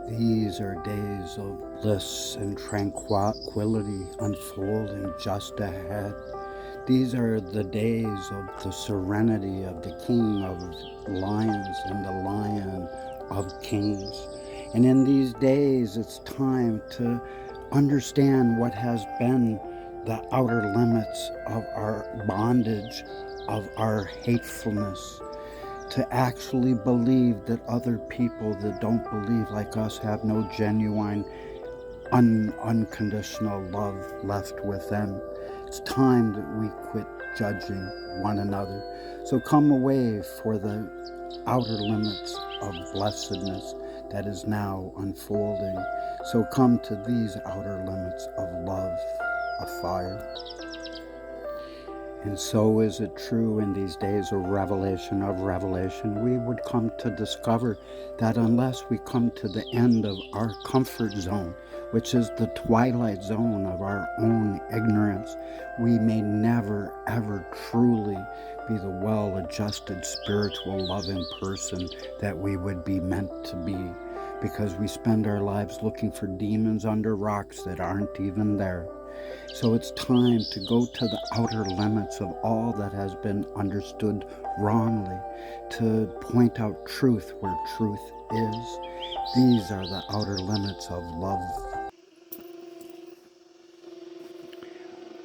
These are days of bliss and tranquility unfolding just ahead. These are the days of the serenity of the King of Lions and the Lion of Kings. And in these days, it's time to understand what has been the outer limits of our bondage, of our hatefulness, to actually believe that other people that don't believe like us have no genuine, unconditional love left within. It's time that we quit judging one another. So come away for the outer limits of blessedness that is now unfolding. So come to these outer limits of love, of fire. And so is it true in these days of revelation, we would come to discover that unless we come to the end of our comfort zone, which is the twilight zone of our own ignorance, we may never, ever truly be the well-adjusted, spiritual, loving person that we would be meant to be, because we spend our lives looking for demons under rocks that aren't even there. So it's time to go to the outer limits of all that has been understood wrongly, to point out truth where truth is. These are the outer limits of love.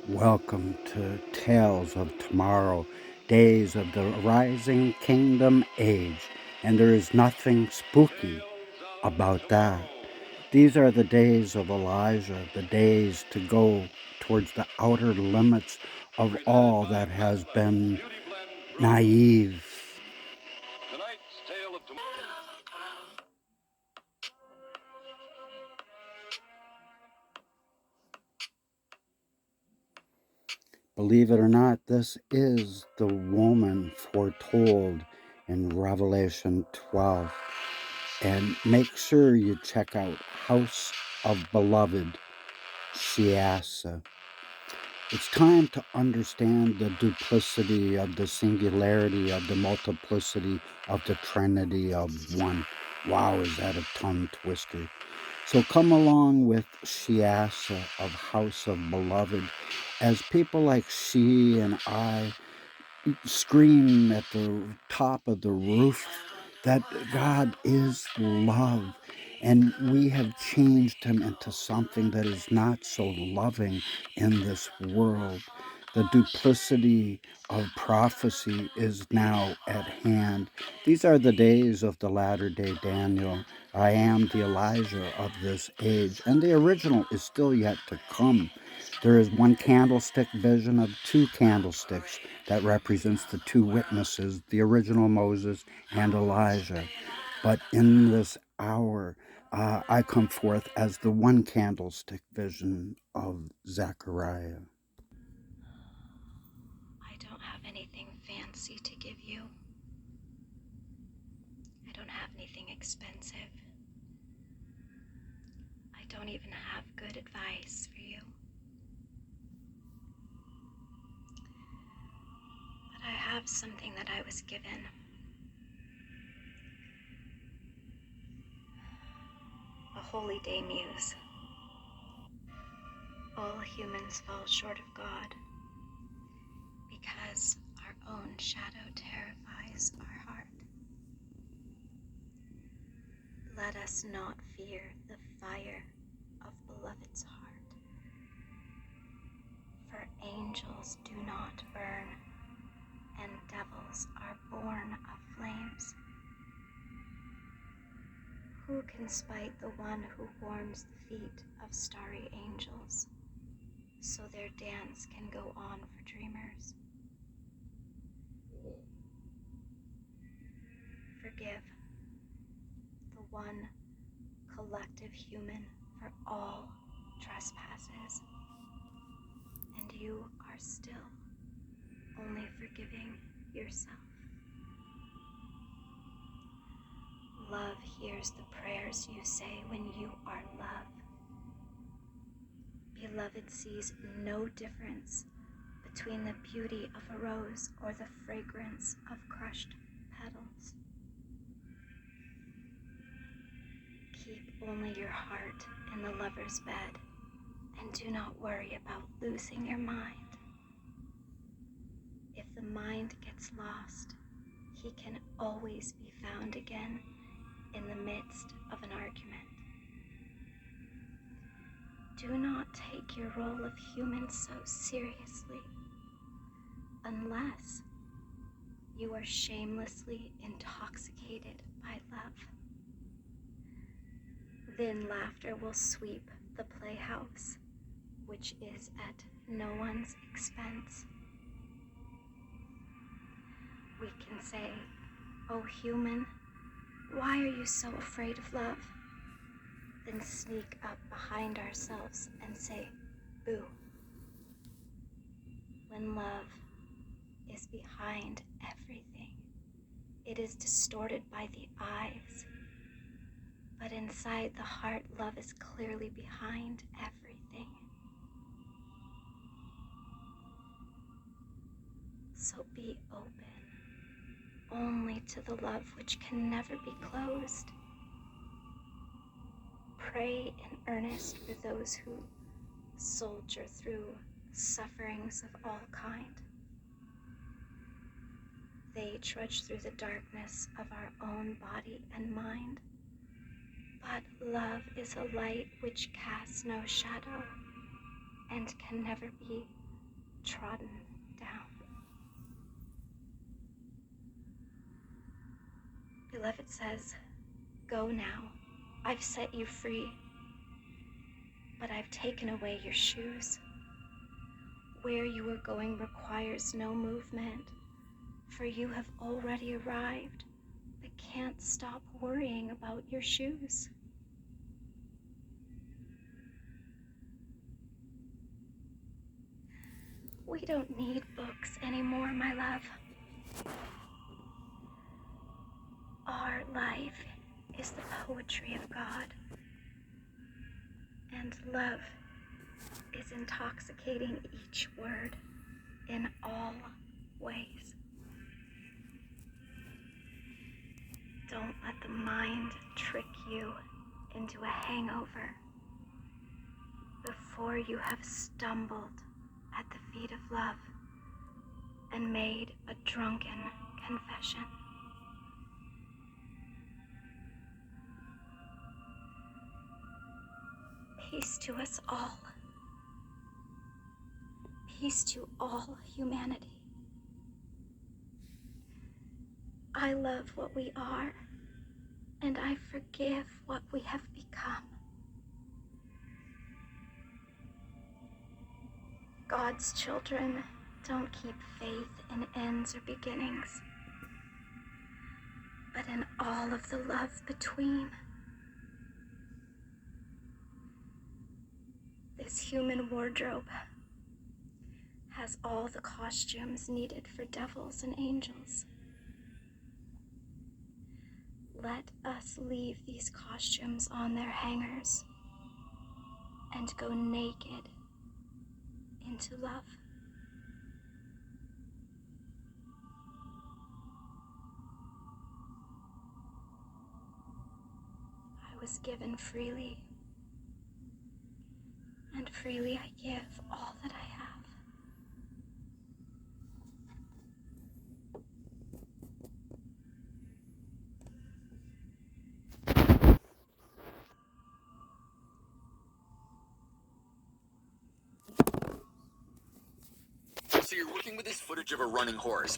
Welcome to Tales of Tomorrow, days of the rising kingdom age, and there is nothing spooky about that. These are the days of Elijah, the days to go towards the outer limits of all that has been naive. Believe it or not, this is the woman foretold in Revelation 12. And make sure you check out House of Beloved, Shiasa. It's time to understand the duplicity of the singularity of the multiplicity of the Trinity of one. Wow, is that a tongue twister? So come along with Shiasa of House of Beloved as people like she and I scream at the top of the roof that God is love, and we have changed him into something that is not so loving in this world. The duplicity of prophecy is now at hand. These are the days of the latter day Daniel. I am the Elijah of this age, and the original is still yet to come. There is one candlestick vision of two candlesticks that represents the two witnesses, the original Moses and Elijah. But in this hour, I come forth as the one candlestick vision of Zechariah. I don't have anything fancy to give you. I don't have anything expensive. I don't even have good advice for you. But I have something that I was given. A holy day muse. All humans fall short of God because our own shadow terrifies our heart. Let us not fear the fire of beloved's heart, for angels do not burn, and devils are born of flames. Who can spite the one who warms the feet of starry angels, so their dance can go on for dreamers? Forgive the one collective human for all trespasses, and you are still only forgiving yourself. Love hears the prayers you say when you are love. Beloved sees no difference between the beauty of a rose or the fragrance of crushed petals. only your heart in the lover's bed, and do not worry about losing your mind. If the mind gets lost, he can always be found again in the midst of an argument. Do not take your role of human so seriously, unless you are shamelessly intoxicated by love. Then laughter will sweep the playhouse, which is at no one's expense. We can say, "Oh human, why are you so afraid of love?" Then sneak up behind ourselves and say, "Boo." When love is behind everything, it is distorted by the eyes. But inside the heart, love is clearly behind everything. So be open only to the love which can never be closed. Pray in earnest for those who soldier through sufferings of all kind. They trudge through the darkness of our own body and mind. But love is a light which casts no shadow and can never be trodden down. Beloved says, "Go now, I've set you free, but I've taken away your shoes. Where you are going requires no movement, for you have already arrived, but can't stop worrying about your shoes." We don't need books anymore, my love. Our life is the poetry of God, and love is intoxicating each word in all ways. Don't let the mind trick you into a hangover before you have stumbled at the feet of love and made a drunken confession. Peace to us all. Peace to all humanity. I love what we are, and I forgive what we have become. God's children don't keep faith in ends or beginnings, but in all of the love between. This human wardrobe has all the costumes needed for devils and angels. Let us leave these costumes on their hangers and go naked into love. I was given freely, and freely I give all that I have. So you're working with this footage of a running horse.